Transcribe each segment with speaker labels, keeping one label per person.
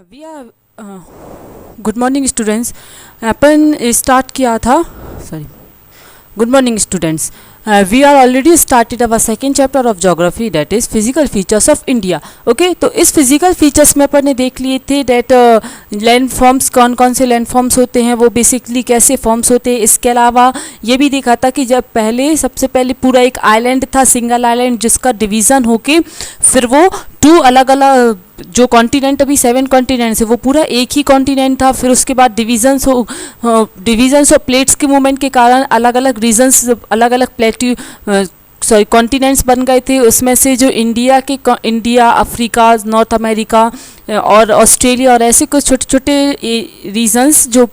Speaker 1: We are good morning students. अपन start किया था, sorry, good morning students. We are already started our second chapter of geography, that is physical features of India. Okay, तो इस physical features में अपन ने देख लिए थे डेट लैंड फॉर्म्स, कौन कौन से लैंड फॉर्म्स होते हैं, वो बेसिकली कैसे फॉर्म्स होते हैं। इसके अलावा ये भी देखा था कि जब पहले सबसे पहले पूरा एक आइलैंड था, सिंगल आइलैंड, जिसका डिवीज़न होके फिर वो टू अलग अलग जो कॉन्टिनेंट, अभी 7 कॉन्टिनेंट्स है, वो पूरा एक ही कॉन्टिनेंट था। फिर उसके बाद डिवीजन्स और प्लेट्स के मूवमेंट के कारण अलग अलग रीजन्स, अलग अलग प्लेट्यू कॉन्टिनेंट्स बन गए थे। उसमें से जो इंडिया, अफ्रीका, नॉर्थ अमेरिका और ऑस्ट्रेलिया और ऐसे कुछ छोटे छोटे रीजन्स जो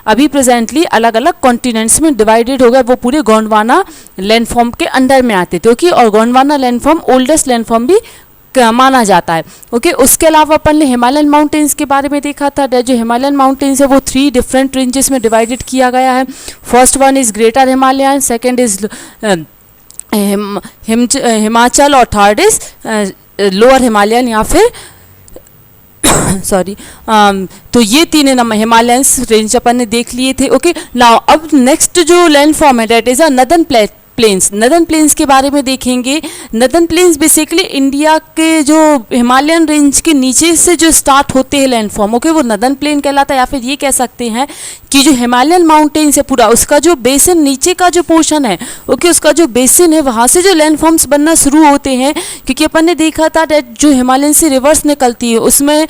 Speaker 1: अभी प्रेजेंटली अलग अलग कॉन्टिनेंट्स में डिवाइडेड हो गए, वो पूरे गोंडवाना लैंडफॉर्म के अंडर में आते थे। ओके, और गोंडवाना लैंडफॉर्म ओल्डेस्ट लैंडफॉर्म भी माना जाता है। ओके, उसके अलावा अपन ने हिमालयन माउंटेन्स के बारे में देखा था। जो हिमालयन माउंटेन्स है वो 3 डिफरेंट रेंजेस में डिवाइडेड किया गया है। First one is greater Himalayan, second is Himachal और थर्ड इज लोअर हिमालयन या फिर सॉरी तो ये 3 नंबर हिमालयंस रेंज अपन ने देख लिए थे। ओके, नाउ अब नेक्स्ट जो लैंड फॉर्म है that is a northern plains. Northern plains के बारे में देखेंगे। नदर्न प्लेन्स बेसिकली इंडिया के जो हिमालयन रेंज के नीचे से जो स्टार्ट होते हैं लैंड फॉर्म, ओके, वो नदर्न प्लेन कहलाता है। या फिर ये कह सकते हैं कि जो हिमालयन माउंटेन्स है पूरा, उसका जो बेसिन, नीचे का जो पोर्शन है, ओके, उसका जो बेसिन है, वहाँ से जो लैंड फॉर्म्स बनना शुरू होते हैं। क्योंकि अपन ने देखा था डेट जो हिमालयन से रिवर्स निकलती है उसमें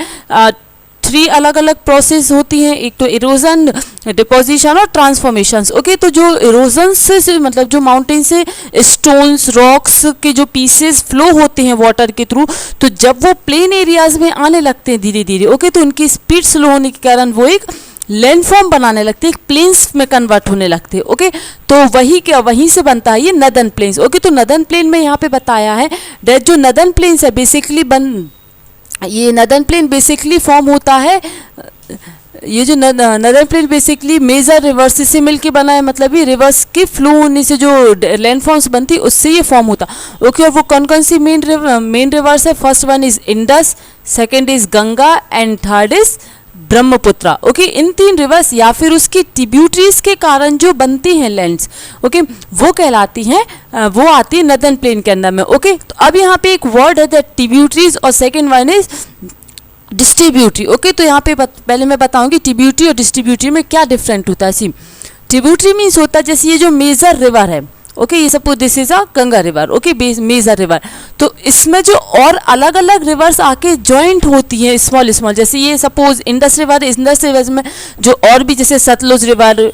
Speaker 1: 3 अलग अलग प्रोसेस होती हैं। एक तो इरोजन, डिपोजिशन और ट्रांसफॉर्मेशंस। ओके, तो जो इरोजन से मतलब जो माउंटेन से स्टोन्स, रॉक्स के जो पीसेस फ्लो होते हैं वाटर के थ्रू, तो जब वो प्लेन एरियाज में आने लगते हैं धीरे धीरे, ओके, तो उनकी स्पीड स्लो होने के कारण वो एक लैंडफॉर्म बनाने लगते हैं, प्लेन्स में कन्वर्ट होने लगते हैं। ओके, तो वहीं से बनता है ये नदर्न प्लेन्स। ओके, तो नदर्न प्लेन में यहाँ पे बताया है डेट जो नदर्न प्लेन्स है बेसिकली ये नदर्न प्लेन बेसिकली फॉर्म होता है, ये जो northern plain basically major rivers से मिलके बना है। मतलब ये रिवर्स के फ्लो होने से जो लैंड फॉर्म्स बनती है उससे ये फॉर्म होता। ओके, और वो कौन कौन सी मेन रिवर्स है? First one is Indus, second is Ganga and third is Brahmaputra. Okay, in 3 reverse या फिर उसकी ट्रिब्यूटरीज के कारण जो बनती हैं लैंड्स, ओके, वो कहलाती हैं, वो आती है नदर्न प्लेन के अंदर में। ओके, तो अब यहाँ पे एक वर्ड है दैट ट्रिब्यूटरीज और second one is distributary. Okay, तो यहाँ पे पहले मैं बताऊंगी ट्रिब्यूटरी और डिस्ट्रीब्यूटरी में क्या डिफरेंट होता है। सी ट्रिब्यूटरी मीन्स होता है जैसे ये जो मेजर रिवर है, ओके, ये suppose this is a Ganga river, okay, major river, तो इसमें जो और अलग अलग रिवर्स आके जॉइंट होती हैं स्मॉल स्मॉल, जैसे ये suppose Indus river, Indus river में जो और भी जैसे सतलुज रिवर,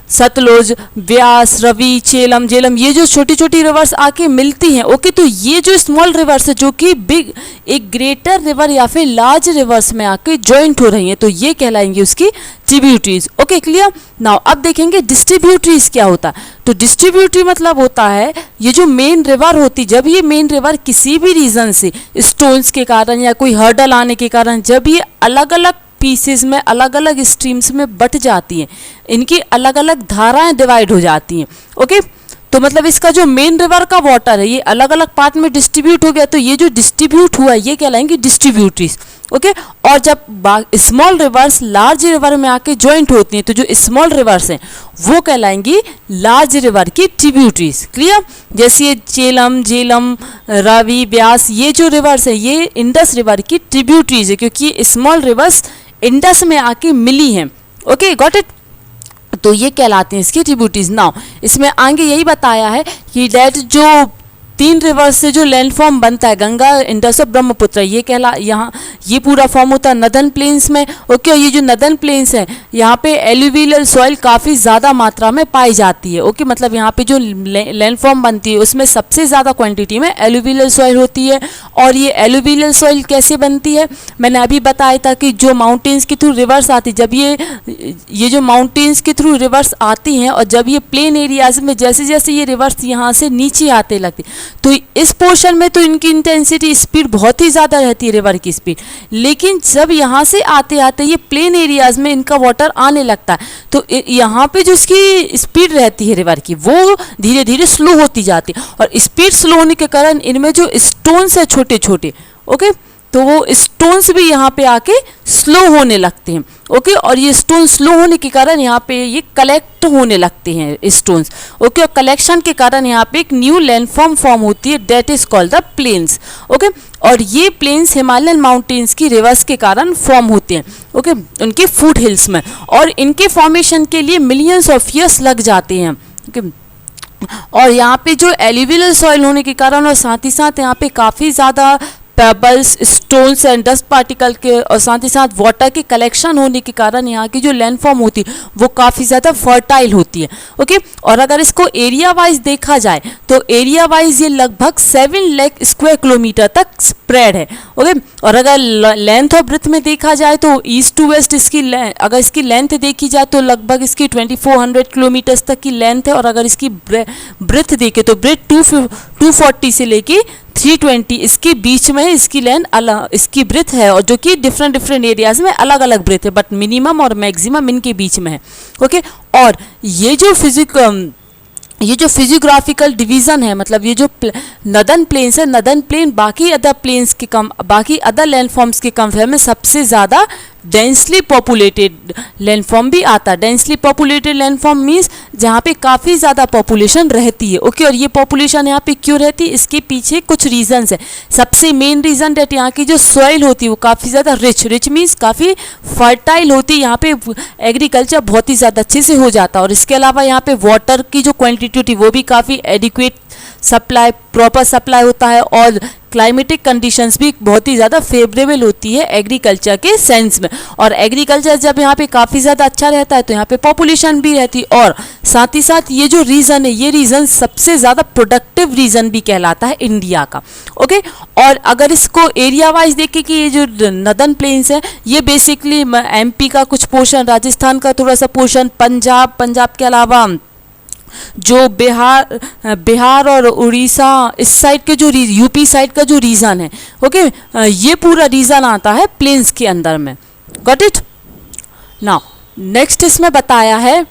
Speaker 1: सतलुज, व्यास, रवि, झेलम, ये जो छोटी छोटी रिवर्स आके मिलती हैं। ओके, तो ये जो स्मॉल रिवर्स है जो कि बिग एक ग्रेटर रिवर या फिर लार्ज रिवर्स में आके जॉइंट हो रही हैं, तो ये कहलाएंगी उसकी ट्रिब्यूटरीज। Okay, clear. नाउ अब देखेंगे डिस्ट्रीब्यूटरीज क्या होता है। तो डिस्ट्रीब्यूटरी मतलब होता है ये जो मेन रिवर होती, जब ये मेन रिवर किसी भी रीजन से स्टोन्स के कारण या कोई हर्डल आने के कारण जब ये अलग अलग पीसेस में, अलग अलग स्ट्रीम्स में बट जाती हैं, इनकी अलग अलग धाराएं डिवाइड हो जाती हैं। ओके, तो मतलब इसका जो मेन रिवर का वाटर है ये अलग अलग पार्ट में डिस्ट्रीब्यूट हो गया, तो ये जो डिस्ट्रीब्यूट हुआ ये कहलाएंगे डिस्ट्रीब्यूटरीज। ओके, और जब स्मॉल रिवर्स लार्ज रिवर में आके ज्वाइंट होती हैं, तो जो स्मॉल रिवर्स हैं वो कहलाएंगी लार्ज रिवर की ट्रिब्यूटरीज। क्लियर। जैसे ये झेलम, रावी, व्यास, ये जो रिवर्स है ये इंडस रिवर की ट्रिब्यूटरीज है, क्योंकि ये स्मॉल रिवर्स इंडस में आके मिली हैं। Okay, got it. तो ये कहलाते हैं इसकी ट्रिब्यूटरीज। नाउ इसमें आगे यही बताया है कि डेट जो 3 रिवर्स से जो लैंड फॉर्म बनता है, गंगा, इंडस और ब्रह्मपुत्र, ये यहाँ ये पूरा फॉर्म होता है नदर्न प्लेन्स में। ओके, और ये जो नदर्न प्लेन्स है यहाँ पे एलुवियल सॉइल काफ़ी ज़्यादा मात्रा में पाई जाती है। ओके, मतलब यहाँ पे जो लैंड फॉर्म बनती है उसमें सबसे ज़्यादा क्वांटिटी में एलुवियल सॉइल होती है। और ये एलुवियल सॉइल कैसे बनती है मैंने अभी बताया था कि जो माउंटेन्स के थ्रू रिवर्स आती, जब ये जो माउंटेन्स के थ्रू रिवर्स आती हैं और जब ये प्लेन एरियाज में जैसे जैसे ये रिवर्स यहाँ से नीचे आते लगती, तो इस पोर्शन में तो इनकी इंटेंसिटी स्पीड बहुत ही ज़्यादा रहती है रिवर की स्पीड, लेकिन जब यहाँ से आते आते ये प्लेन एरियाज में इनका वाटर आने लगता है, तो यहाँ पे जो इसकी स्पीड रहती है रिवर की वो धीरे धीरे स्लो होती जाती है। और स्पीड स्लो होने के कारण इनमें जो स्टोन्स है छोटे छोटे, ओके, तो वो स्टोन्स भी यहाँ पे आके स्लो होने लगते हैं। ओके, और ये स्टोन स्लो होने के कारण यहाँ पे ये कलेक्ट होने लगते हैं स्टोन्स। ओके, और कलेक्शन के कारण यहाँ पे एक न्यू लैंडफॉर्म फॉर्म होती है, that is called the plains. Okay, और ये प्लेन्स हिमालयन माउंटेन्स की रिवर्स के कारण फॉर्म होते हैं। ओके, उनके फुट हिल्स में, और इनके फॉर्मेशन के लिए मिलियंस ऑफ ईयर्स लग जाते हैं। ओके, और यहाँ पे जो एल्यूवियल सॉइल होने के कारण और साथ ही साथ यहाँ पे काफ़ी ज़्यादा pebbles, stones and dust particle के और साथ ही साथ वाटर के कलेक्शन होने के कारण यहाँ की जो लैंडफॉर्म होती है वो काफ़ी ज़्यादा फर्टाइल होती है। ओके, और अगर इसको एरिया वाइज देखा जाए तो एरिया वाइज ये लगभग 7 लाख स्क्वायर किलोमीटर तक स्प्रेड है। ओके, और अगर लेंथ और ब्रेथ में देखा जाए तो ईस्ट टू वेस्ट इसकी अगर इसकी लेंथ देखी जाए तो लगभग इसकी 2400 किलोमीटर्स तक की लेंथ है, और अगर इसकी ब्रेथ देखे तो ब्रेथ 240 से लेके 320 इसके बीच में इसकी लेंथ अलग, इसकी ब्रेथ है, और जो कि डिफरेंट एरियाज में अलग अलग ब्रेथ है, बट मिनिमम और मैक्सिमम इनके बीच में है। ओके, और ये जो फिजियोग्राफिकल डिवीज़न है, मतलब ये जो नदर्न प्लेन्स है, नदर्न प्लेन बाकी अदर लैंडफॉर्म्स के कंपेयर में सबसे ज़्यादा डेंसली पॉपुलेटेड लैंडफॉर्म भी आता है। डेंसली पॉपुलेटेड लैंडफॉर्म मीन्स जहाँ पे काफ़ी ज़्यादा पॉपुलेशन रहती है। ओके, और ये पॉपुलेशन यहाँ पे क्यों रहती है, इसके पीछे कुछ रीजंस है। सबसे मेन रीज़न डेट यहाँ की जो सॉइल होती है वो काफ़ी ज़्यादा रिच मीन्स काफ़ी फर्टाइल होती है। यहाँ पे एग्रीकल्चर बहुत ही ज़्यादा अच्छे से हो जाता है, और इसके अलावा यहाँ पे वाटर की जो क्वान्टिटी होती है वो भी काफ़ी एडिक्वेट सप्लाई, प्रॉपर सप्लाई होता है, और क्लाइमेटिक कंडीशंस भी बहुत ही ज़्यादा फेवरेबल होती है एग्रीकल्चर के सेंस में। और एग्रीकल्चर जब यहाँ पे काफ़ी ज़्यादा अच्छा रहता है तो यहाँ पे पॉपुलेशन भी रहती है, और साथ ही साथ ये जो रीज़न है, ये रीज़न सबसे ज़्यादा प्रोडक्टिव रीज़न भी कहलाता है इंडिया का। ओके, और अगर इसको एरिया वाइज देखें कि ये जो नदर्न प्लेन्स है ये बेसिकली एमपी का कुछ पोर्शन, राजस्थान का थोड़ा सा पोर्शन, पंजाब के अलावा जो बिहार और उड़ीसा इस साइड के जो यूपी साइड का जो रीजन है, ओके, ये पूरा रीजन आता है प्लेन्स के अंदर में। Got it? नाउ नेक्स्ट इसमें बताया है,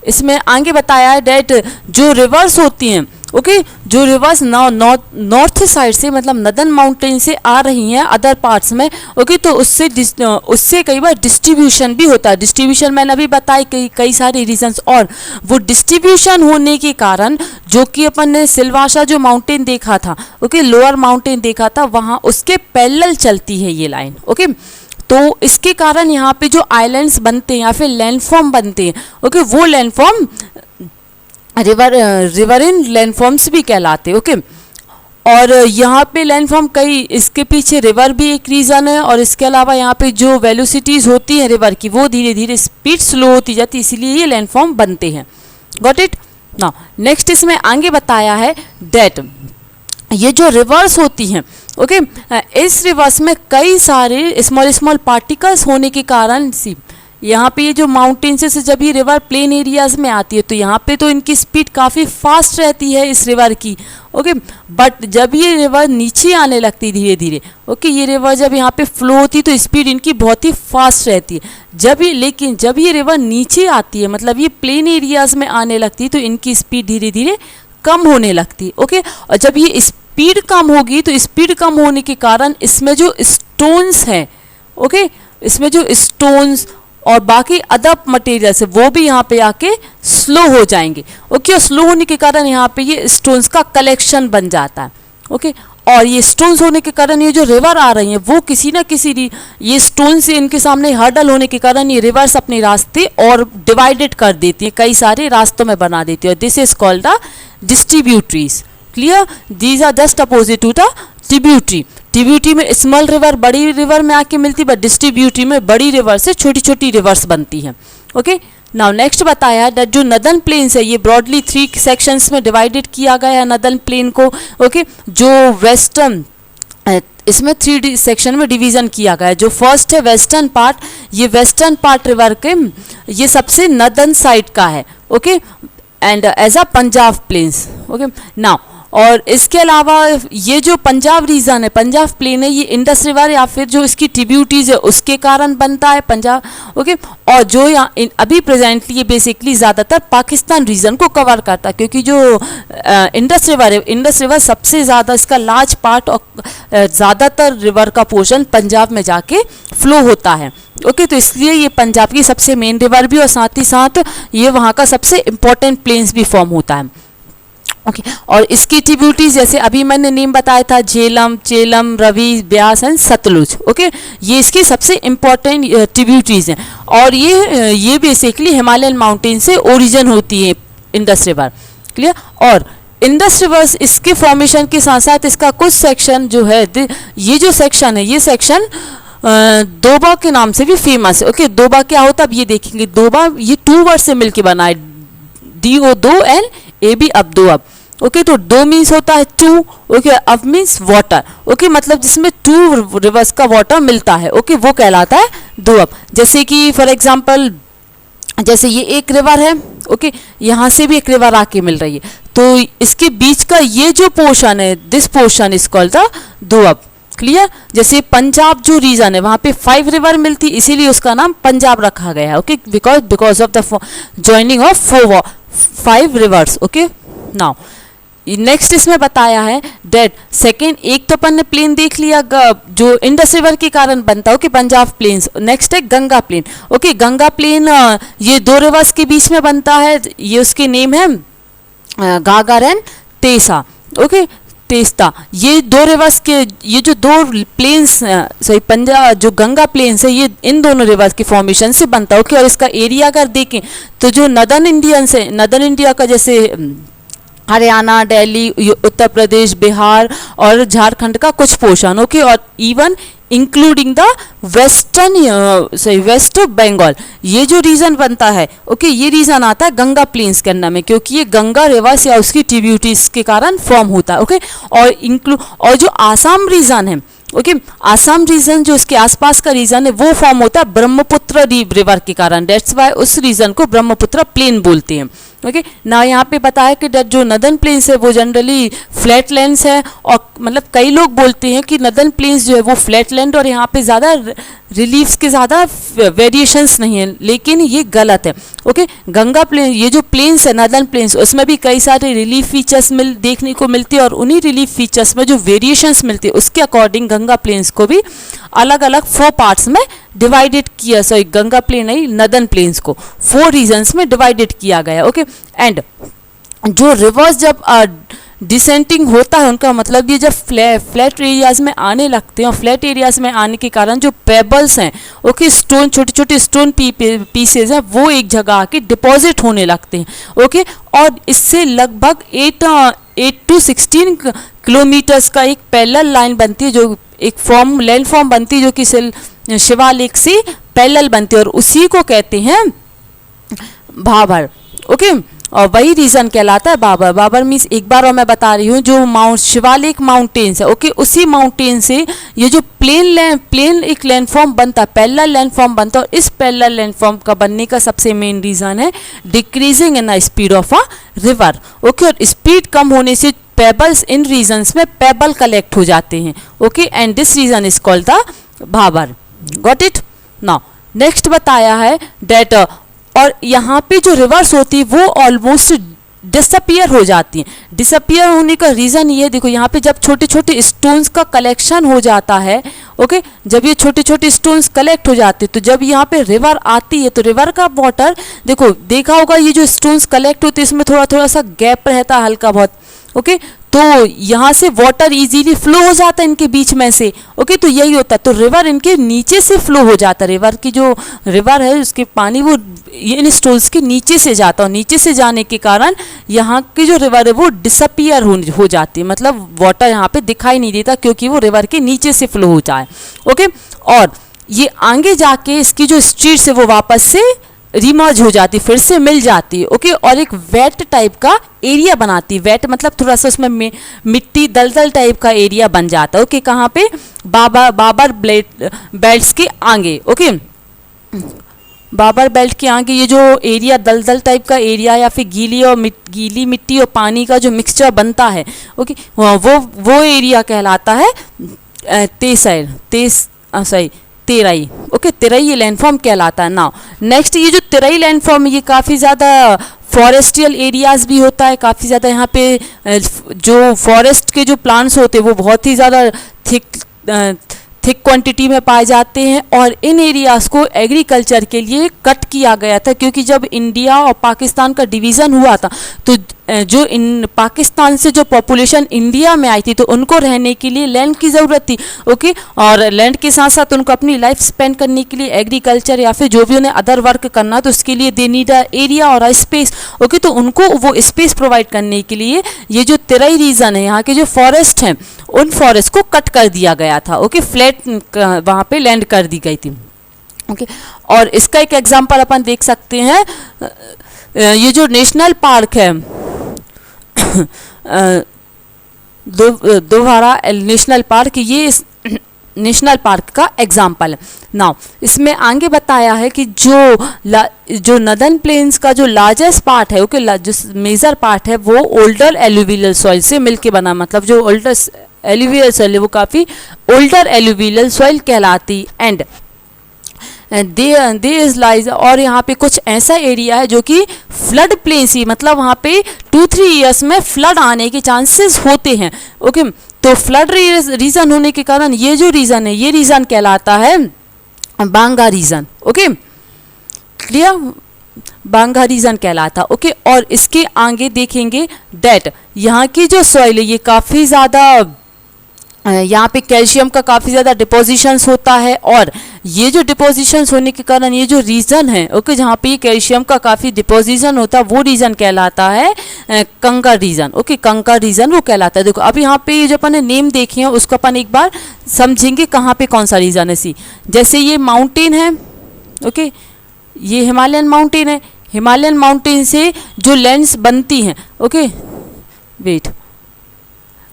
Speaker 1: इसमें आगे बताया है डेट जो रिवर्स होती हैं, ओके, जो रिवर्स नॉर्थ साइड से, मतलब नदर्न माउंटेन से आ रही हैं अदर पार्ट्स में, ओके, तो उससे कई बार डिस्ट्रीब्यूशन भी होता है। डिस्ट्रीब्यूशन मैंने अभी बताई कई सारे रीजंस, और वो डिस्ट्रीब्यूशन होने के कारण जो कि अपन ने सिलवासा जो माउंटेन देखा था, ओके, लोअर माउंटेन देखा था, वहाँ उसके पैरेलल चलती है ये लाइन। ओके, तो इसके कारण यहाँ पे जो आइलैंड्स बनते हैं या फिर लैंडफॉर्म बनते हैं, ओके, वो लैंडफॉर्म रिवरिन लैंडफॉर्म्स भी कहलाते हैं। ओके, और यहाँ पे लैंडफॉर्म कई, इसके पीछे रिवर भी एक रीज़न है, और इसके अलावा यहाँ पे जो वेलोसिटीज़ होती हैं रिवर की वो धीरे धीरे स्पीड स्लो होती जाती है, इसीलिए ये लैंडफॉर्म बनते हैं। Got it? नाउ नेक्स्ट इसमें आगे बताया है डेट ये जो रिवर्स होती हैं, ओके, इस रिवर्स में कई सारे स्मॉल पार्टिकल्स होने के कारण यहाँ पे ये जो माउंटेन से जब ये रिवर प्लेन एरियाज में आती है तो यहाँ पे तो इनकी स्पीड काफ़ी फास्ट रहती है इस रिवर की। ओके, बट जब ये रिवर नीचे आने लगती धीरे धीरे, ओके, ये रिवर जब यहाँ पे फ्लो होती तो स्पीड इनकी बहुत ही फास्ट रहती है। लेकिन जब ये रिवर नीचे आती है, मतलब ये प्लेन एरियाज में आने लगती है, तो इनकी स्पीड धीरे धीरे कम होने लगती है। ओके, और जब ये स्पीड कम होगी तो स्पीड कम होने के कारण इसमें जो स्टोन्स हैं, ओके, इसमें जो स्टोन्स और बाकी अदर मटेरियल्स है वो भी यहाँ पे आके स्लो हो जाएंगे। ओके, और स्लो होने के कारण यहाँ पे ये स्टोन्स का कलेक्शन बन जाता है। ओके, और ये स्टोन्स होने के कारण ये जो रिवर आ रही हैं वो किसी ना किसी ये स्टोन से इनके सामने हर्डल होने के कारण ये रिवर्स अपने रास्ते और डिवाइडेड कर देती हैं, कई सारे रास्तों में बना देती है। This is called the distributaries. Clear? These are just opposite to the tributary. Tributary में स्मॉल रिवर बड़ी रिवर में आके मिलती है, बट डिस्ट्रीब्यूटरी में बड़ी रिवर से छोटी छोटी रिवर्स बनती हैं। ओके, नाउ नेक्स्ट बताया दैट जो नदर्न प्लेन्स है ये ब्रॉडली 3 सेक्शंस में डिवाइडेड किया गया है नदर्न प्लेन को। ओके, जो वेस्टर्न, इसमें 3 सेक्शन में डिवीजन किया गया है। जो फर्स्ट है वेस्टर्न पार्ट, ये वेस्टर्न पार्ट रिवर के ये सबसे नदर्न साइड का है। Okay, and as a Punjab plains. Okay, now और इसके अलावा ये जो पंजाब रीजन है, पंजाब प्लेन है, ये इंडस रिवर या फिर जो इसकी ट्रिब्यूटरीज है उसके कारण बनता है पंजाब, ओके। और जो यहाँ अभी प्रेजेंटली ये बेसिकली ज़्यादातर पाकिस्तान रीजन को कवर करता है, क्योंकि जो इंडस रिवर है, इंडस रिवर सबसे ज़्यादा इसका लार्ज पार्ट और ज़्यादातर रिवर का पोर्शन पंजाब में जाके फ्लो होता है, ओके। तो इसलिए ये पंजाब की सबसे मेन रिवर भी और साथ ही साथ ये वहाँ का सबसे इम्पोर्टेंट प्लेन्स भी फॉर्म होता है, ओके। और इसकी ट्रिब्यूटरीज जैसे अभी मैंने नेम बताया था, झेलम, चेलम, रवि, ब्यास एंड सतलुज, ओके। ये इसकी सबसे इम्पोर्टेंट ट्रिब्यूटरीज हैं और ये बेसिकली हिमालयन माउंटेन से ओरिजिन होती है इंडस रिवर, क्लियर। और इंडस रिवर्स इसके फॉर्मेशन के साथ साथ इसका कुछ सेक्शन जो है, ये जो सेक्शन है, ये सेक्शन दोबा के नाम से भी फेमस है, ओके। दोबा क्या होता है अब ये देखेंगे। दोबा ये 2 वर्ड से मिलके बना है, DO 2 एंड AB अब दो अब, ओके। तो दो मीन्स होता है 2, ओके। अब मीन्स वाटर, ओके, मतलब जिसमें 2 रिवर्स का वाटर मिलता है, ओके, वो कहलाता है दो अब। जैसे कि फॉर एग्जांपल जैसे ये एक रिवर है, ओके, यहाँ से भी एक रिवर आके मिल रही है, तो इसके बीच का ये जो पोर्शन है, this portion is called the Doab, clear. जैसे पंजाब जो रीजन है वहाँ पे 5 रिवर मिलती, इसीलिए उसका नाम पंजाब रखा गया है, okay, because of the joining of 5 reverse, okay. Now next इसमें बताया है डेट सेकेंड, एक तो अपन ने प्लेन देख लिया जो इंडस रिवर के कारण बनता है, ओके, पंजाब प्लेन्स। नेक्स्ट है Ganga plain, okay. Ganga plain ये 2 रिवर्स के बीच में बनता है, ये उसके नेम है घाघर एंड तेसा, ओके, तेस्ता। ये 2 रिवर्स के, ये जो 2 प्लेन्स सॉरी पंजाब जो गंगा प्लेन्स है, ये इन दोनों रिवर्स के फॉर्मेशन से बनता है, ओके। और इसका एरिया अगर देखें तो जो नदर्न इंडियन से, नदर्न इंडिया का जैसे हरियाणा, दिल्ली, उत्तर प्रदेश, बिहार और झारखंड का कुछ पोर्शन, ओके, और even including the West Bengal, ये जो रीजन बनता है, ओके, ये रीजन आता है गंगा प्लेन्स के अंदर में, क्योंकि ये गंगा रिवर्स या उसकी ट्रिब्यूटरीज के कारण फॉर्म होता है, ओके। और जो आसाम रीजन है, ओके, आसाम रीजन जो इसके आसपास का रीजन है वो फॉर्म होता है ब्रह्मपुत्र रिवर के कारण, डेट्स वाई उस रीजन को ब्रह्मपुत्र प्लेन बोलते हैं, ओके। ना यहाँ पे बताया कि जो नदर्न प्लेन्स है वो जनरली फ्लैट लैंड्स है, और मतलब कई लोग बोलते हैं कि नदर्न प्लेन्स जो है वो फ्लैट लैंड और यहाँ पे ज़्यादा रिलीफ्स के ज़्यादा वेरिएशंस नहीं है, लेकिन ये गलत है, ओके। गंगा प्लेन, ये जो प्लेन्स है नदर्न प्लेन्स, उसमें भी कई सारे रिलीफ फीचर्स देखने को मिलते हैं, और उन्हीं रिलीफ फीचर्स में जो वेरिएशंस मिलती है उसके अकॉर्डिंग गंगा प्लेन्स को भी अलग अलग 4 पार्ट्स में डिवाइडेड किया, सॉरी गंगा प्लेन नहीं, नदर्न प्लेन्स को 4 रीजन्स में डिवाइडेड किया गया, ओके। एंड जो रिवर्स जब डिसेंटिंग होता है, उनका मतलब ये जब फ्लैट एरियाज में आने लगते हैं, और फ्लैट एरियाज में आने के कारण जो पेबल्स हैं, ओके, स्टोन, छोटे छोटे स्टोन पीसेज हैं, वो एक जगह आके डिपॉजिट होने लगते हैं, ओके। और इससे लगभग 8 to 16 किलोमीटर्स का एक पैरेलल लाइन बनती है, जो एक लैंड फॉर्म बनती है, जो कि शिवालिक से पैरेलल बनती है, और उसी को कहते हैं भाबर, ओके। और वही रीजन कहलाता है बाबर। बाबर मीन्स, एक बार और मैं बता रही हूँ, जो शिवालिक माउंटेन्स है, ओके, उसी माउंटेन से ये जो प्लेन एक लैंडफॉर्म बनता है, पैरेलल लैंडफॉर्म बनता है, और इस पैरेलल लैंडफॉर्म का बनने का सबसे मेन रीजन है decreasing in the speed of a river, okay. और स्पीड कम होने से पेबल्स इन रीजन्स में पेबल कलेक्ट हो जाते हैं, okay, and this region is called the Bhabar, got it. Now next बताया है डेट, और यहाँ पे जो रिवर्स होती है वो ऑलमोस्ट डिसअपियर हो जाती हैं। डिसअपियर होने का रीज़न ये, देखो यहाँ पे जब छोटे छोटे स्टोन्स का कलेक्शन हो जाता है, ओके, जब ये छोटे छोटे स्टोन्स कलेक्ट हो जाते हैं, तो जब यहाँ पे रिवर आती है तो रिवर का वाटर, देखो देखा होगा ये जो स्टोन्स कलेक्ट होते हैं इसमें थोड़ा थोड़ा सा गैप रहता है, हल्का बहुत, ओके। तो यहाँ से वाटर इजीली फ्लो हो जाता है इनके बीच में से, ओके। तो यही होता है, तो रिवर इनके नीचे से फ्लो हो जाता है, रिवर की जो रिवर है उसके पानी वो इन स्टोन्स के नीचे से जाता है, और नीचे से जाने के कारण यहाँ की जो रिवर है वो डिसअपियर हो जाती है, मतलब वाटर यहाँ पे दिखाई नहीं देता, क्योंकि वो रिवर के नीचे से फ्लो होता है, ओके। और ये आगे जाके इसकी जो स्ट्रीट्स है वो वापस से रिमर्ज हो जाती, फिर से मिल जाती है, ओके। और एक वेट टाइप का एरिया बनाती, वेट मतलब थोड़ा सा उसमें मिट्टी दलदल टाइप का एरिया बन जाता है, ओके। कहाँ पे? बाबर बेल्ट्स के आगे, ओके, बाबर बेल्ट के आगे ये जो एरिया दलदल टाइप का एरिया या फिर गीली मिट्टी और पानी का जो मिक्सचर बनता है, ओके, वो एरिया कहलाता है तेराई, ओके, तेराई ये लैंडफॉर्म कहलाता है। नाउ नेक्स्ट ये जो तेराई लैंडफॉर्म है ये काफ़ी ज़्यादा फॉरेस्टियल एरियाज भी होता है, काफ़ी ज़्यादा यहाँ पे जो फॉरेस्ट के जो प्लांट्स होते हैं वो बहुत ही ज़्यादा थिक क्वांटिटी में पाए जाते हैं, और इन एरियाज़ को एग्रीकल्चर के लिए कट किया गया था, क्योंकि जब इंडिया और पाकिस्तान का डिवीज़न हुआ था तो जो इन पाकिस्तान से जो पॉपुलेशन इंडिया में आई थी तो उनको रहने के लिए लैंड की ज़रूरत थी, ओके, और लैंड के साथ साथ उनको अपनी लाइफ स्पेंड करने के लिए एग्रीकल्चर या फिर जो भी उन्हें अदर वर्क करना तो उसके लिए दे नीड अ एरिया और अ स्पेस, ओके, तो उनको वो स्पेस प्रोवाइड करने के लिए ये जो तेराई रीजन है यहाँ के जो फॉरेस्ट हैं उन फॉरेस्ट को कट कर दिया गया था, ओके, फ्लैट वहाँ पे लैंड कर दी गई थी, ओके। और इसका एक एग्जांपल अपन देख सकते हैं, ये जो नेशनल पार्क है दोबारा नेशनल पार्क, ये नेशनल पार्क का एग्जाम्पल है। नाउ इसमें आगे बताया है कि जो नदर्न प्लेन्स का जो लार्जेस्ट पार्ट है, ओके, जो मेजर पार्ट है वो ओल्डर एलुवियल सॉइल से मिलके बना, मतलब जो ओल्डर एलुवियल सॉइल है वो काफ़ी ओल्डर एलुवियल सॉइल कहलाती, एंड दे इज लाइज, और यहाँ पे कुछ ऐसा एरिया है जो कि फ्लड प्लेन सी, मतलब वहाँ पे 2-3 ईयर्स में फ्लड आने के चांसेस होते हैं, ओके, तो फ्लड रीजन होने के कारण ये जो रीजन है ये रीजन कहलाता है बांगा रीजन, ओके, क्लियर, बांगा रीजन कहलाता, ओके। और इसके आगे देखेंगे डेट यहाँ की जो सॉइल है ये काफ़ी ज़्यादा, यहाँ पे कैल्शियम का काफ़ी ज़्यादा डिपोजिशंस होता है, और ये जो डिपोजिशंस होने के कारण ये जो रीजन है, ओके, जहाँ पे ये कैल्शियम का काफ़ी डिपोजिशन होता है वो रीजन कहलाता है कंकर रीजन, ओके, कंकर रीजन वो कहलाता है। देखो अब यहाँ पे जो अपन ने नेम देखे हैं उसको अपन एक बार समझेंगे कहाँ पे कौन सा रीजन है। सी जैसे ये माउंटेन है, ओके, ये हिमालयन माउंटेन है, हिमालयन माउंटेन से जो लैंड्स बनती हैं, ओके, वेट,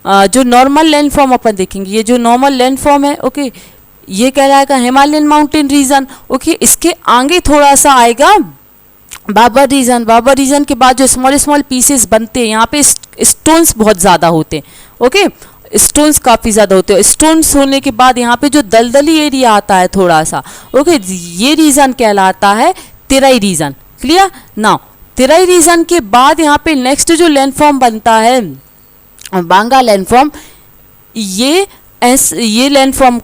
Speaker 1: जो नॉर्मल लैंड फॉर्म अपन देखेंगे, ये जो नॉर्मल लैंड फॉर्म है, ओके, ये कहलाएगा हिमालयन माउंटेन रीजन, ओके। इसके आगे थोड़ा सा आएगा बाबर रीजन, बाबर रीजन के बाद जो स्मॉल स्मॉल पीसेस बनते हैं यहाँ पे स्टोन्स बहुत ज़्यादा होते हैं, ओके, स्टोन्स काफ़ी ज़्यादा होते हैं। स्टोन्स होने के बाद यहाँ पे जो दलदली एरिया आता है थोड़ा सा, ओके, ये रीजन कहलाता है Terai region, clear. Now Terai region के बाद यहाँ पे नेक्स्ट जो लैंड फॉर्म बनता है बांगा लैंडफॉर्म, ये लैंडफॉर्म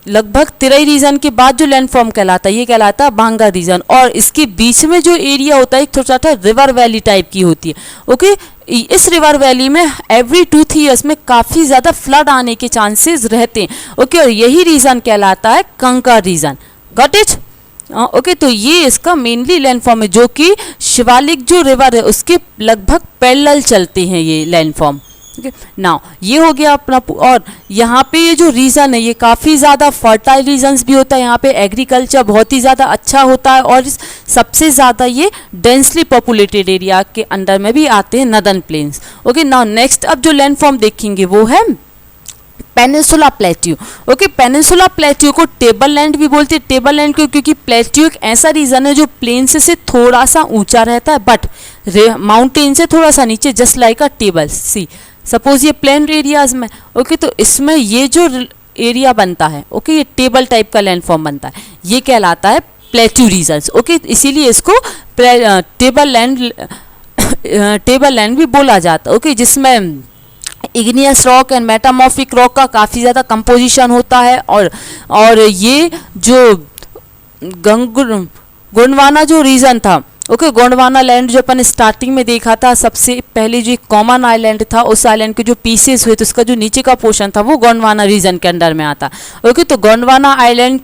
Speaker 1: लगभग तेराई रीजन के बाद जो लैंडफॉर्म कहलाता है ये कहलाता है बांगा रीजन, और इसके बीच में जो एरिया होता है एक छोटा छोटा रिवर वैली टाइप की होती है, ओके। इस रिवर वैली में एवरी 2-3 ईयर्स में काफ़ी ज़्यादा फ्लड आने के चांसेस रहते हैं, ओके, और यही रीजन कहलाता है कंकर रीजन, गॉट इट, ओके। तो ये इसका मेनली लैंडफॉर्म है जो कि शिवालिक जो रिवर है उसके लगभग पैरेलल चलते हैं ये लैंडफॉर्म, नाउ ये हो गया अपना। और यहाँ पे ये जो रीजन है ये काफ़ी ज़्यादा फर्टाइल रीजन्स भी होता है, यहाँ पे एग्रीकल्चर बहुत ही ज़्यादा अच्छा होता है, और सबसे ज़्यादा ये डेंसली पॉपुलेटेड एरिया के अंडर में भी आते हैं northern plains, okay. Now next अब जो लैंड फॉर्म देखेंगे वो है peninsula plateau, okay. Peninsula plateau को टेबल लैंड भी बोलते हैं, टेबल लैंड को क्योंकि प्लेट्यू एक ऐसा रीजन है जो प्लेन से थोड़ा सा ऊंचा रहता है बट माउंटेन से थोड़ा सा नीचे, just like a table. See suppose ये प्लेन एरियाज में, ओके, तो इसमें ये जो एरिया बनता है, ओके, ये टेबल टाइप का लैंड फॉर्म बनता है, ये कहलाता है प्लेट्यू रीजन्स, ओके। इसीलिए इसको टेबल लैंड भी बोला जाता है, ओके, जिसमें igneous rock and metamorphic rock का काफ़ी ज़्यादा कंपोजिशन होता है, और ये जो गोंडवाना जो रीजन था, ओके, गोंडवाना लैंड जो अपन स्टार्टिंग में देखा था, सबसे पहले जो कॉमन आइलैंड था उस आइलैंड के जो पीसेस हुए तो उसका जो नीचे का पोर्शन था वो गोंडवाना रीजन के अंडर में आता, ओके। तो गोंडवाना आइलैंड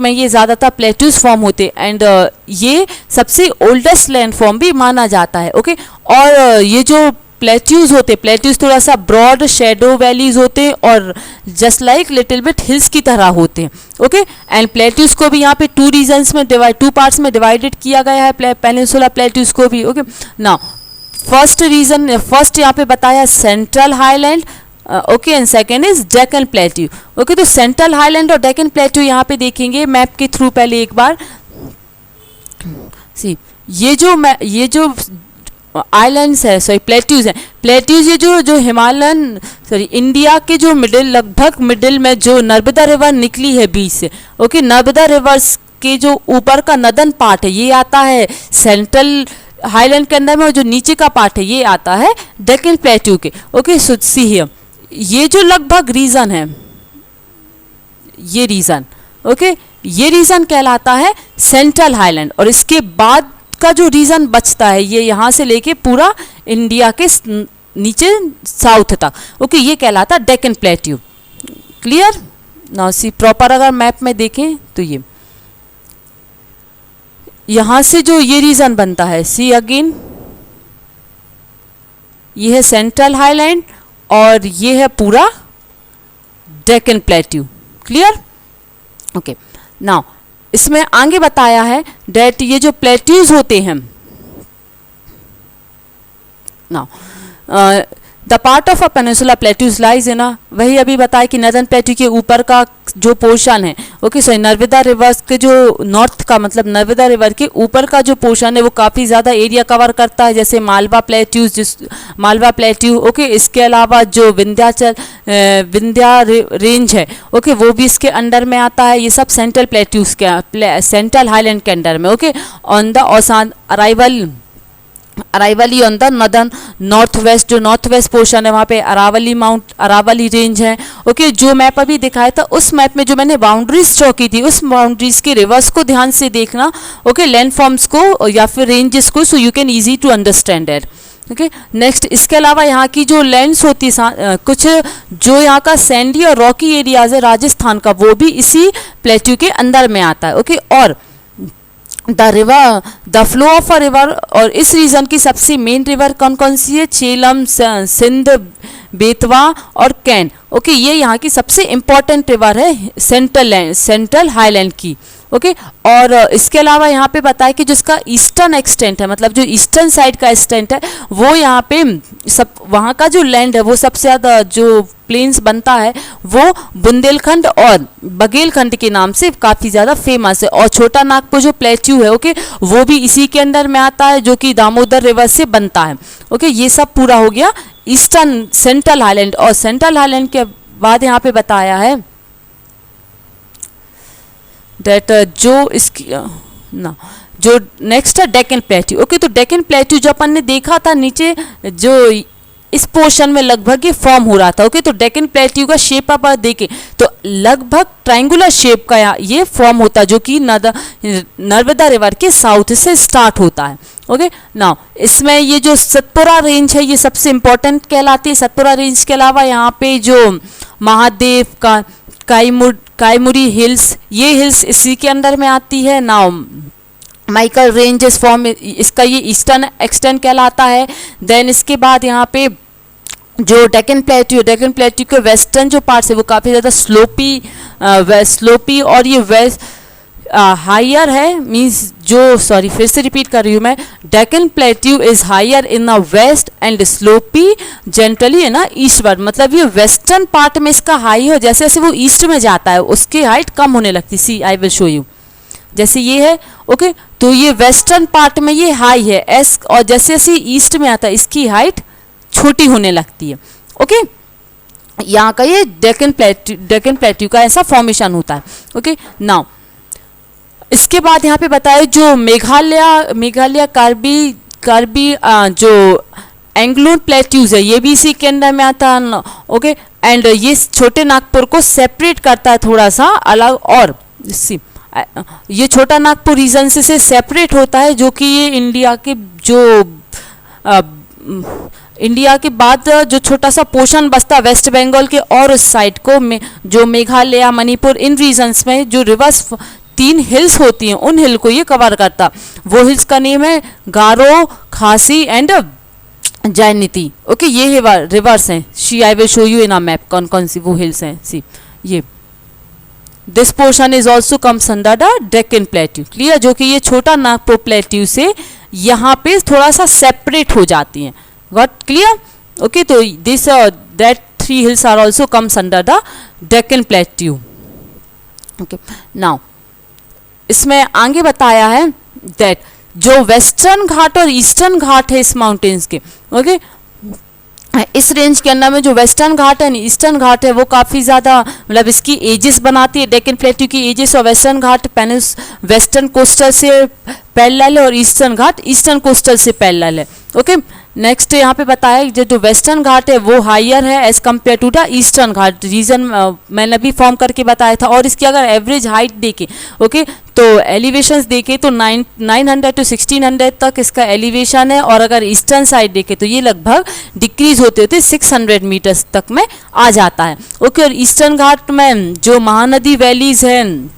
Speaker 1: में ये ज़्यादातर प्लेट्यूज फॉर्म होते हैं, एंड ये सबसे ओल्डेस्ट लैंड फॉर्म भी माना जाता है, ओके। और ये जो प्लेट्यूज होते, प्लेट्यूज थोड़ा सा ब्रॉड शेडो वैलीज होते हैं और just like little bit hills की तरह होते हैं, ओके। एंड प्लेट्यूज को भी यहाँ पे 2 रीजन्स में टू पार्ट्स में डिवाइडेड किया गया है पेनिनसुला प्लेट्यूज को भी, ओके। नाउ फर्स्ट यहाँ पे बताया central highland, okay, and second is Deccan plateau, okay. तो सेंट्रल हाईलैंड और डेक्कन प्लेट्यू यहाँ पे देखेंगे मैप के थ्रू पहले एक बार, सी ये जो आइलैंड्स है, सॉरी प्लेट्यूज है, प्लेट्यूज ये जो हिमालयन सॉरी इंडिया के जो मिडिल, लगभग मिडिल में जो नर्मदा रिवर निकली है बीच से, ओके, नर्मदा रिवर्स के जो ऊपर का नदन पार्ट है ये आता है सेंट्रल हाईलैंड के अंदर में, और जो नीचे का पार्ट है ये आता है डेक्कन प्लेट्यू के। ओके, सो सी हियर ये जो लगभग रीजन है, ये रीजन, ओके, ये रीजन कहलाता है सेंट्रल हाईलैंड, और इसके बाद का जो रीजन बचता है ये यहाँ से लेके पूरा इंडिया के नीचे साउथ तक, ओके, ये कहलाता है Deccan plateau. Clear? Now see proper अगर मैप में देखें तो ये यहाँ से जो ये रीजन बनता है, सी अगेन ये है सेंट्रल हाईलैंड और ये है पूरा Deccan plateau. Clear? Okay, now इसमें आगे बताया है डेट ये जो प्लेट्यूज होते हैं, now the part of a peninsula plateaus lies in वही अभी बताया कि नदन प्लेट्यू के ऊपर का जो पोर्शन है, ओके, सो नर्मदा रिवर के जो नॉर्थ का मतलब नर्मदा रिवर के ऊपर का जो पोर्शन है वो काफ़ी ज़्यादा एरिया कवर करता है, जैसे मालवा प्लेट्यू, ओके, इसके अलावा जो विंध्या रेंज है, ओके, वो भी इसके अंडर में आता है। ये सब सेंट्रल प्लेट्यूज के सेंट्रल हाईलैंड के अंडर में, ओके, ऑन द औसान Aravalli on the northern north west, जो नॉर्थ वेस्ट पोर्शन है वहाँ पे अरावली रेंज है। ओके, जो मैप अभी दिखाया था उस मैप में जो मैंने बाउंड्रीज ड्रॉ की थी उस बाउंड्रीज के रिवर्स को ध्यान से देखना, ओके, लैंड फॉर्म्स को या फिर रेंजेस को, so you can easy to understand it. Okay, next इसके अलावा यहाँ की जो लैंड्स होती है कुछ जो यहाँ का सैंडी और रॉकी एरियाज है राजस्थान का, वो भी इसी प्लेट्यू के अंदर में आता है। ओके, और the flow of a river, और इस रीजन की सबसे मेन रिवर कौन कौन सी है? झेलम, सिंध, बेतवा और कैन। ओके, ये यहाँ की सबसे इंपॉर्टेंट रिवर है सेंट्रल हाईलैंड की। ओके, और इसके अलावा यहाँ पे बताया कि जिसका ईस्टर्न एक्सटेंट है, मतलब जो ईस्टर्न साइड का एक्सटेंट है वो यहाँ पे सब वहाँ का जो लैंड है वो सबसे ज़्यादा जो प्लेन्स बनता है वो बुंदेलखंड और बघेलखंड के नाम से काफ़ी ज़्यादा फेमस है। और छोटा नागपुर जो प्लेट्यू है, ओके, वो भी इसी के अंदर में आता है जो कि दामोदर रिवर से बनता है। ओके, ये सब पूरा हो गया ईस्टर्न सेंट्रल हाईलैंड। और सेंट्रल हाईलैंड के बाद यहाँ पे बताया है डेट जो इसकी ना जो नेक्स्ट है डेक्कन प्लेट्यू। ओके, तो डेक्कन प्लेट्यू जो अपन ने देखा था नीचे जो इस पोर्शन में लगभग ये फॉर्म हो रहा था। ओके, तो डेक्कन प्लेट्यू का शेप आप देखें तो लगभग ट्रायंगुलर शेप का ये फॉर्म होता है जो कि नर्मदा रिवर के साउथ से स्टार्ट होता है। ओके, नाउ इसमें ये जो सतपुरा रेंज है ये सबसे इंपॉर्टेंट कहलाती है। सतपुरा रेंज के अलावा यहाँ पे जो महादेव का काईमुरी हिल्स, ये हिल्स इसी के अंदर में आती है। नाउ माइकल रेंज इस फॉर्म, इसका ये ईस्टर्न एक्सटेंट कहलाता है। देन इसके बाद यहाँ पे जो डेक्कन प्लेट्यू के वेस्टर्न जो पार्ट्स है वो काफ़ी ज़्यादा स्लोपी और ये वेस्ट हायर है, मीन्स जो सॉरी फिर से रिपीट कर रही हूँ मैं, Deccan plateau is higher in the west and slopy gently है ना ईस्टवर्ड, मतलब ये वेस्टर्न पार्ट में इसका हाई हो, जैसे जैसे वो ईस्ट में जाता है उसकी हाइट कम होने लगती। सी आई विल शो यू, जैसे ये है। ओके, तो ये वेस्टर्न पार्ट में ये हाई है एस, और जैसे जैसे ईस्ट में आता है इसकी हाइट छोटी होने लगती है। ओके, यहाँ का ये डेक्कन प्लेट्यू का ऐसा फॉर्मेशन होता है। ओके, नाउ इसके बाद यहाँ पे बताया जो मेघालय कार्बी जो एंग्लोन प्लेट्यूज है ये भी इसी के अंदर में आता है। ओके, एंड ये छोटे नागपुर को सेपरेट करता है थोड़ा सा अलग, और ये छोटा नागपुर रीजन से सेपरेट होता है जो कि ये इंडिया के बाद जो छोटा सा पोर्शन बचता है वेस्ट बंगाल के और उस साइड को जो मेघालय, मणिपुर, इन रीजन्स में जो रिवर्स 3 हिल्स होती हैं उन हिल को ये कवर करता। वो हिल्स का नेम है गारो, खासी एंड जैनिती। ओके, ये रिवर्स हैं। She I will show you in a map कौन कौन सी वो हिल्स हैं। सी ये this portion is also comes under the Deccan plateau. Clear, जो कि ये छोटा नागपुर प्लेट्यू से यहाँ पे थोड़ा सा सेपरेट हो जाती हैं। Got clear? ओके, तो this that 3 hills are also comes under the Deccan plateau. Okay, now इसमें आगे बताया है दैट जो वेस्टर्न घाट और ईस्टर्न घाट है इस माउंटेन्स के, ओके, इस रेंज के अंदर में जो वेस्टर्न घाट है ईस्टर्न घाट है वो काफ़ी ज़्यादा मतलब इसकी एजेस बनाती है, डेक्कन प्लेट्यू की एजेस, और वेस्टर्न घाट वेस्टर्न कोस्टल से पैरेलल है और ईस्टर्न घाट ईस्टर्न कोस्टल से पैरेलल है, ओके। नेक्स्ट यहाँ पे बताया जो वेस्टर्न घाट है वो हायर है as compare to the Eastern Ghat, region मैंने अभी फॉर्म करके बताया था। और इसकी अगर एवरेज हाइट देखें, ओके, तो एलिवेशंस देखें तो 900 to 1600 तक इसका एलिवेशन है, और अगर ईस्टर्न साइड देखें तो ये लगभग डिक्रीज होते होते 600 मीटर्स तक में आ जाता है, ओके। और ईस्टर्न घाट में जो महानदी वैलीज हैं,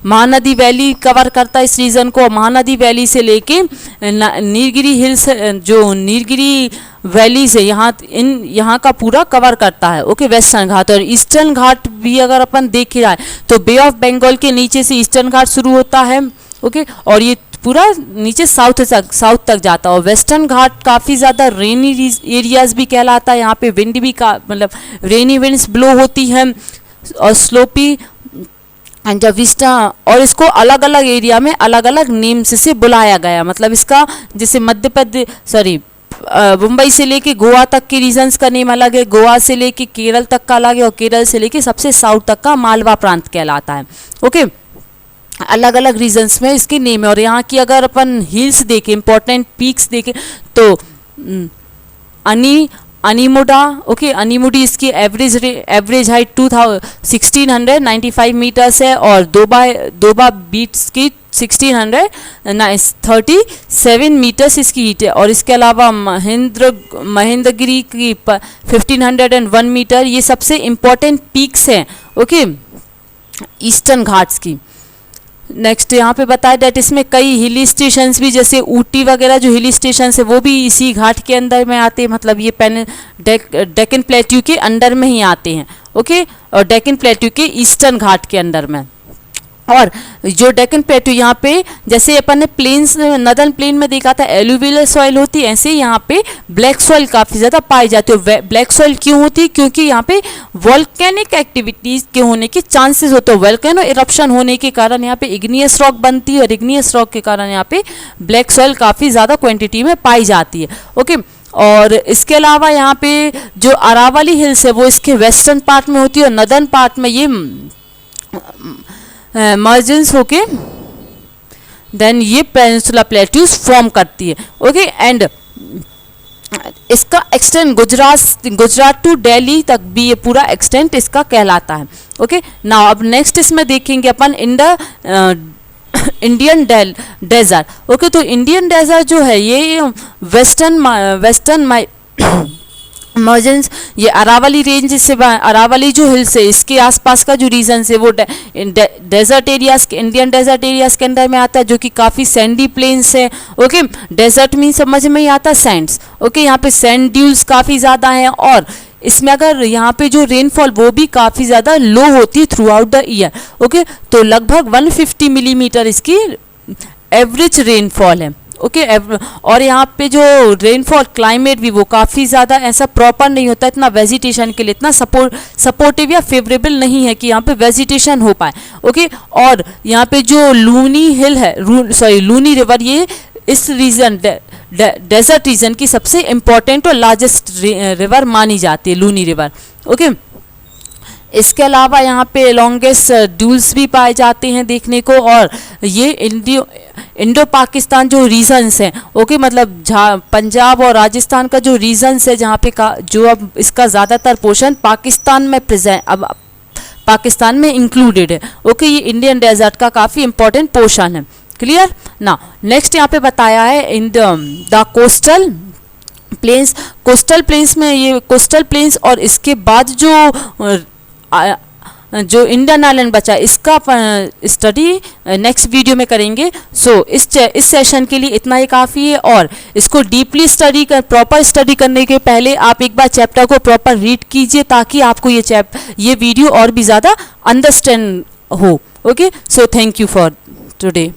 Speaker 1: महानदी वैली कवर करता है इस रीजन को, महानदी वैली से लेके नीलगिरी हिल्स, जो नीलगिरी वैलीज है यहाँ का पूरा कवर करता है, ओके, वेस्टर्न घाट। और ईस्टर्न घाट भी अगर अपन देख रहा है तो बे ऑफ बंगाल के नीचे से ईस्टर्न घाट शुरू होता है, ओके, और ये पूरा नीचे साउथ तक जाता है। और वेस्टर्न घाट काफ़ी ज़्यादा रेनी एरियाज भी कहलाता है, यहाँ पे विंड भी मतलब रेनी विंड्स ब्लो होती हैं और स्लोपी एंड विस्टा, और इसको अलग अलग एरिया में अलग अलग नेम्स से बुलाया गया, मतलब इसका जैसे मध्य प्रदेश मुंबई से लेके गोवा तक के रीजन्स का नेम अलग है, गोवा से लेके केरल तक का अलग है, और केरल से लेके सबसे साउथ तक का मालवा प्रांत कहलाता है, ओके। अलग अलग रीजन्स में इसके नेम है। और यहाँ की अगर अपन हिल्स देखें, इंपॉर्टेंट पीक्स देखें तो अनीमुडा, ओके, अनीमुडी इसकी एवरेज हाइट 1695 मीटर्स है, और दोबा बीट्स की 1637 मीटर्स इसकी हीट है। और इसके अलावा महेंद्रगिरी की 1501 मीटर, ये सबसे इम्पोर्टेंट पीक्स हैं, ओके, ईस्टर्न घाट्स की। नेक्स्ट यहाँ पे बताया डेट इसमें कई हिली स्टेशंस भी, जैसे ऊटी वगैरह जो हिली स्टेशंस है वो भी इसी घाट के अंदर में आते हैं, मतलब ये डेक्कन प्लेट्यू के अंडर में ही आते हैं, ओके, और डेक्कन प्लेट्यू के ईस्टर्न घाट के अंदर में। और जो डेक्कन प्लेट्यू यहाँ पे जैसे अपन ने प्लेन्स नदर्न प्लेन में देखा था एलुवियल सॉइल होती है, ऐसे यहाँ पे ब्लैक सॉइल काफ़ी ज़्यादा पाई जाती है। ब्लैक सॉइल क्यों होती है? क्योंकि यहाँ पे वॉल्केनिक एक्टिविटीज़ के होने के चांसेस होते हैं, वोल्केनो इरप्शन होने के कारण यहाँ पे इग्नियस रॉक बनती है, और इग्नियस रॉक के कारण यहाँ पे ब्लैक सॉइल काफ़ी ज़्यादा क्वान्टिटी में पाई जाती है, ओके। और इसके अलावा यहाँ पे जो अरावली हिल्स है वो इसके वेस्टर्न पार्ट में होती है, और नदर्न पार्ट में ये मर्जेंस होके देन ये पेनिनसुला प्लेट्यूज फॉर्म करती है, ओके। एंड इसका एक्सटेंट गुजरात टू दिल्ली तक भी ये पूरा एक्सटेंट इसका कहलाता है, ओके। नाउ अब नेक्स्ट इसमें देखेंगे अपन इंडियन डेजर्ट, ओके। तो इंडियन डेजर्ट जो है ये वेस्टर्न मर्जेंस, ये अरावली रेंज से अरावली जो हिल्स है इसके आसपास का जो रीजन है वो डेजर्ट एरियाज के, इंडियन डेजर्ट एरियाज के अंदर में आता है, जो कि काफ़ी सैंडी प्लेन्स है, ओके। डेजर्ट मीन समझ में ही आता सैंड्स, ओके। यहाँ पे सैंड ड्यूल्स काफ़ी ज़्यादा हैं, और इसमें अगर यहाँ पे जो रेनफॉल वो भी काफ़ी ज़्यादा लो होती है through out the year, okay. तो लगभग 150 मिलीमीटर इसकी एवरेज रेनफॉल है, ओके। और यहाँ पे जो रेनफॉल क्लाइमेट भी वो काफ़ी ज़्यादा ऐसा प्रॉपर नहीं होता, इतना वेजिटेशन के लिए इतना सपोर्टिव या फेवरेबल नहीं है कि यहाँ पे वेजिटेशन हो पाए, ओके। और यहाँ पे जो लूनी हिल है, लूनी रिवर, ये इस रीजन डेजर्ट रीजन की सबसे इम्पोर्टेंट और लार्जेस्ट रिवर मानी जाती है, लूनी रिवर, ओके। इसके अलावा यहाँ पे लॉन्गेस्ट ड्यूल्स भी पाए जाते हैं देखने को, और ये इंडो पाकिस्तान जो रीजन्स हैं, ओके, मतलब पंजाब और राजस्थान का जो रीजन्स है जहाँ पे जो अब इसका ज़्यादातर पोर्शन पाकिस्तान में अब पाकिस्तान में इंक्लूडेड है, ओके। ये इंडियन डेजर्ट का काफ़ी इंपॉर्टेंट पोर्शन है, क्लियर ना। नेक्स्ट यहाँ पे बताया है इन द कोस्टल प्लेन्स में ये कोस्टल प्लेन्स, और इसके बाद जो इंडियन आइलैंड बचा इसका स्टडी नेक्स्ट वीडियो में करेंगे। सो इस सेशन के लिए इतना ही काफ़ी है, और इसको डीपली प्रॉपर स्टडी करने के पहले आप एक बार चैप्टर को प्रॉपर रीड कीजिए, ताकि आपको ये वीडियो और भी ज़्यादा अंडरस्टैंड हो, okay. So thank you for today.